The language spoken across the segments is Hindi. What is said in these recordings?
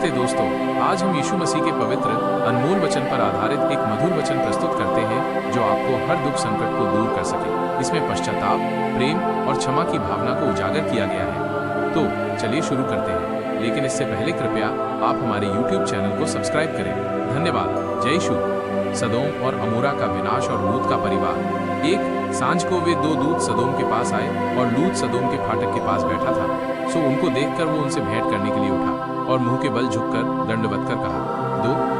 नमस्ते दोस्तों, आज हम यीशु मसीह के पवित्र अनमोल वचन पर आधारित एक मधुर वचन प्रस्तुत करते हैं जो आपको हर दुख संकट को दूर कर सके। इसमें पश्चाताप, प्रेम और क्षमा की भावना को उजागर किया गया है। तो चलिए शुरू करते हैं, लेकिन इससे पहले कृपया आप हमारे YouTube चैनल को सब्सक्राइब करें। धन्यवाद। जय यीशु। सदोम और अमोरा का विनाश और लूत का परिवार। एक सांझ को वे दो दूत सदोम के पास आए और लूत सदोम के फाटक के पास बैठा था। सो उनको देखकर वो उनसे भेंट करने के लिए उठा और मुंह के बल झुककर दंडवत कर कहा,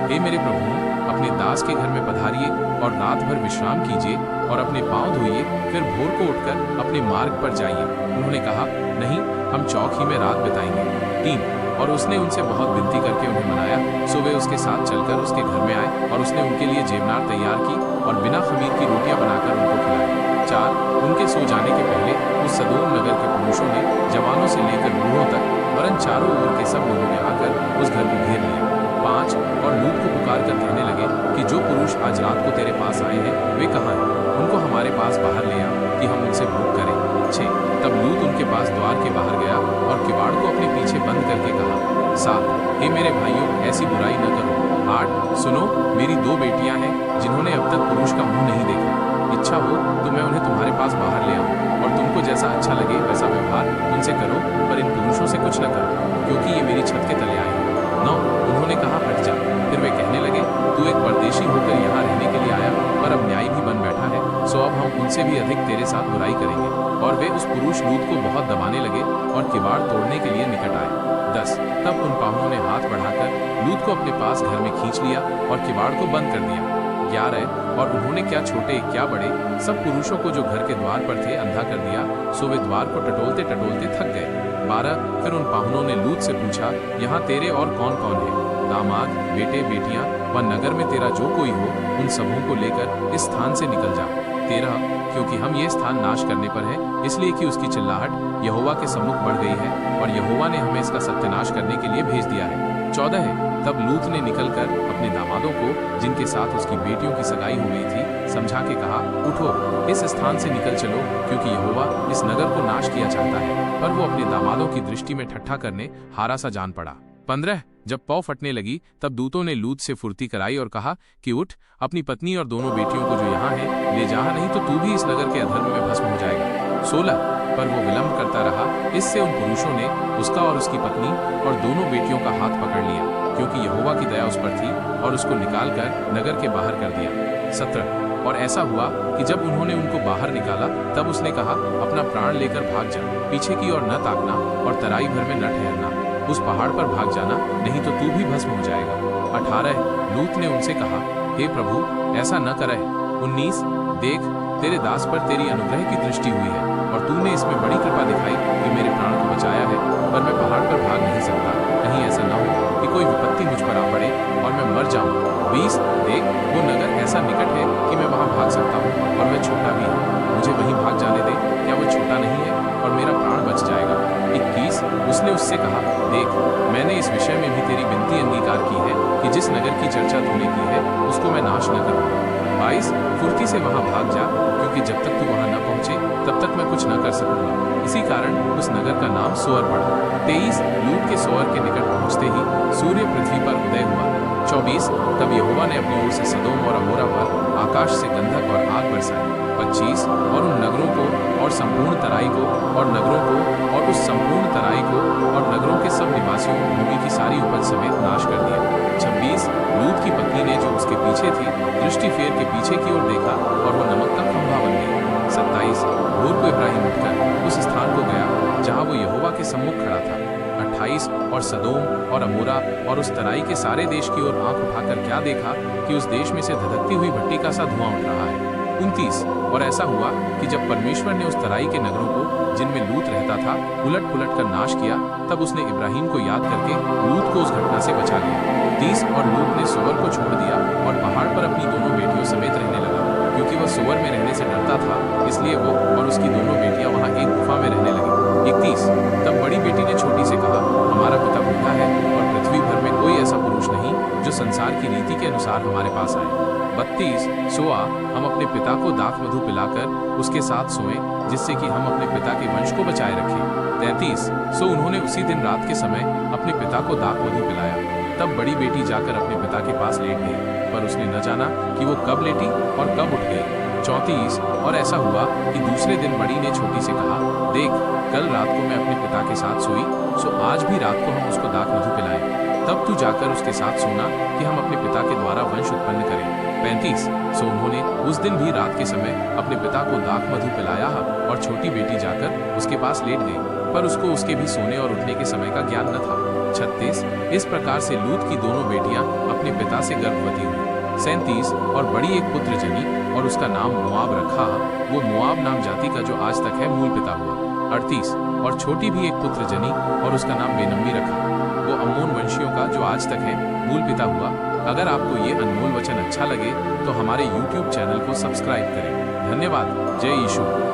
हे मेरे प्रभु, अपने दास के घर में पधारिए और रात भर विश्राम कीजिए और अपने पांव धोइए, फिर भोर को उठकर अपने मार्ग पर जाइए। उन्होंने कहा, नहीं, हम चौक ही में रात बिताएंगे। 3 और उसने उनसे बहुत विनती करके उन्हें मनाया। सो वे उसके साथ चलकर उसके घर में आए और उसने उनके लिए जेवनार तैयार की और बिना खमीर की रोटियां बनाकर उनको खिलाई। 4 उनके सो जाने के पहले उस सदोम नगर के पुरुषों ने जवानों से लेकर बूढ़ों तक वरन चारों ओर के सब लोगों ने आकर उस घर को घेर लिया। 5 और लूत को पुकार कर कहने लगे कि जो पुरुष आज रात को तेरे पास आए हैं वे कहाँ हैं? उनको हमारे पास बाहर ले आ कि हम उनसे भोग करें। 6 तब लूत उनके पास द्वार के बाहर गया और किवाड़ को अपने पीछे बंद करके कहा, 7 हे मेरे भाइयों, ऐसी बुराई न करो। 8 सुनो, मेरी 2 बेटियां हैं जिन्होंने अब तक पुरुष का मुंह नहीं देखा। इच्छा हो तो मैं उन्हें तुम्हारे पास बाहर ले आऊं और तुमको जैसा अच्छा लगे वैसा व्यवहार उनसे करो, पर इन पुरुषों से कुछ न करो, क्योंकि ये मेरी छत के तले आए हैं। 9 उन्होंने कहा, हट जा। फिर वे कहने लगे, तू एक परदेशी होकर यहाँ रहने के लिए आया, पर अब न्याय भी बन बैठा है, सो अब हम उनसे भी अधिक तेरे साथ बुराई करेंगे। और वे उस पुरुष लूत को बहुत दबाने लगे और किवाड़ तोड़ने के लिए निकट आए। 10 तब उन पाहुनों ने हाथ बढ़ाकर लूत को अपने पास घर में खींच लिया और किवाड़ को बंद कर दिया। 11 और उन्होंने क्या छोटे क्या बड़े सब पुरुषों को जो घर के द्वार पर थे अंधा कर दिया, सो वे द्वार को टटोलते टटोलते थक गए। 12 फिर उन पाहुनों ने लूत से पूछा, यहाँ तेरे और कौन कौन है? दामाद, बेटे, बेटियां व नगर में तेरा जो कोई हो, उन सबों को लेकर इस स्थान से निकल जा। 13 क्योंकि हम ये स्थान नाश करने पर है, इसलिए कि उसकी चिल्लाहट यहोवा के सम्मुख बढ़ गई है और यहोवा ने हमें इसका सत्यानाश करने के लिए भेज दिया है। 14 तब लूत ने निकलकर अपने दामादों को, जिनके साथ उसकी बेटियों की सगाई हो गई थी, समझा के कहा, उठो, इस स्थान से निकल चलो, क्योंकि यहोवा इस नगर को नाश किया चाहता है। पर वो अपने दामादों की दृष्टि में ठट्ठा करने हारा सा जान पड़ा। 15 जब पौ फटने लगी तब दूतों ने लूत से फुर्ती कराई और कहा कि उठ, अपनी पत्नी और दोनों बेटियों को जो यहाँ है ले जा, नहीं तो तू भी इस नगर के अधर्म में भस्म हो जाएगा। 16 पर वो विलंब करता रहा, इससे उन पुरुषों ने उसका और उसकी पत्नी और दोनों बेटियों का हाथ पकड़ लिया, क्योंकि यहोवा की दया उस पर थी, और उसको निकालकर नगर के बाहर कर दिया। 17 और ऐसा हुआ कि जब उन्होंने उनको बाहर निकाला तब उसने कहा, अपना प्राण लेकर भाग जा, पीछे की ओर न ताकना और तराई भर में न ठहरना, उस पहाड़ पर भाग जाना, नहीं तो तू भी भस्म हो जाएगा। 18 लूत ने उनसे कहा, हे प्रभु, ऐसा न करे। 19 देख, तेरे दास पर तेरी अनुग्रह की दृष्टि हुई है और तूने इसमें बड़ी कृपा दिखाई कि मेरे प्राण को बचाया है, पर मैं पहाड़ पर भाग नहीं सकता, कहीं ऐसा न हो कि कोई विपत्ति मुझ पर आ पड़े और मैं मर जाऊं। 20 देख, वो नगर ऐसा निकट है कि मैं वहां भाग सकता हूं और मैं छोटा भी हूं, मुझे वहीं भाग जाने दे, क्या वो छोटा नहीं है और मेरा प्राण बच जाएगा। 21 उसने उससे कहा, देख, मैंने इस विषय में भी तेरी विनती अंगीकार की है कि जिस नगर की चर्चा तूने की है उसको मैं नाश न करूंगा। 22 फुर्ती से वहां भाग जा, क्योंकि जब तक तू वहां न पहुंचे तब तक मैं कुछ न कर सकूंगा। इसी कारण उस नगर का नाम सोअर पड़ा। 23 लूत के सोअर के निकट पहुंचते ही सूर्य पृथ्वी पर उदय हुआ। 24 तब यहोवा ने अपनी ओर से सदोम और अमोरा पर आकाश से गंधक और आग बरसाई। 25 और उन नगरों को और संपूर्ण तराई को और नगरों को और उस संपूर्ण तराई को और नगरों के सब निवासियों को भूमि की सारी उपज समेत नाश कर दिया। 26 लूत की पत्नी ने जो उसके पीछे थी दृष्टि फेर के पीछे की ओर देखा और वो नमक का खंभा बन गई। 27 भोर को इब्राहिम उठकर उस स्थान को गया जहाँ वो यहोवा के सम्मुख खड़ा था। 28 और सदोम और अमोरा और उस तराई के सारे देश की ओर आंख उठाकर क्या देखा कि उस देश में से धधकती हुई भट्टी का सा धुआं उठ रहा है। 29 और ऐसा हुआ कि जब परमेश्वर ने उस तराई के नगरों को, जिनमें लूत रहता था, उलट पुलट कर नाश किया, तब उसने इब्राहिम को याद करके लूत को उस घटना से बचा लिया। 30 और लूत ने सोअर को छोड़ दिया और पहाड़ पर अपनी दोनों बेटियों समेत रहने लगा, क्योंकि वह सोअर में रहने से डरता था, इसलिए वो और उसकी दोनों बेटियां वहां एक गुफा में रहने लगी। 31 तब बड़ी बेटी ने छोटी से कहा, हमारा पिता बूढ़ा है और पृथ्वी भर में कोई ऐसा पुरुष नहीं जो संसार की रीति के अनुसार हमारे पास आए। 32 सोआ, हम अपने पिता को दाख मधु पिलाकर उसके साथ सोएं, जिससे कि हम अपने पिता के वंश को बचाए रखें। 33 सो उन्होंने उसी दिन रात के समय अपने पिता को दाख मधु पिलाया। तब बड़ी बेटी जाकर अपने पिता के पास लेट गई, पर उसने न जाना कि वो कब लेटी और कब उठ गई। 34 और ऐसा हुआ कि दूसरे दिन बड़ी ने छोटी से कहा, देख कल रात को मैं अपने पिता के साथ सोई, सो आज भी रात को हम उसको दाख मधु पिलाएं। तब तू जाकर उसके साथ सोना कि हम अपने पिता के द्वारा वंश उत्पन्न करें। 35 सो उन्होंने उस दिन भी रात के समय अपने पिता को दाख मधु पिलाया और छोटी बेटी जाकर उसके पास लेट गई, पर उसको उसके भी सोने और उठने के समय का ज्ञान न था। 36 इस प्रकार से लूत की दोनों बेटियां अपने पिता से गर्भवती हुई। 37 और बड़ी एक पुत्र जनी और उसका नाम मोआब रखा, वो मोआब नाम जाति का जो आज तक है मूल पिता हुआ। 38 और छोटी भी एक पुत्र जनी और उसका नाम बेनम्मी रखा, वो अम्मोन वंशियों का जो आज तक है मूल पिता हुआ। अगर आपको ये अनमोल वचन अच्छा लगे तो हमारे YouTube चैनल को सब्सक्राइब करें। धन्यवाद। जय यीशु।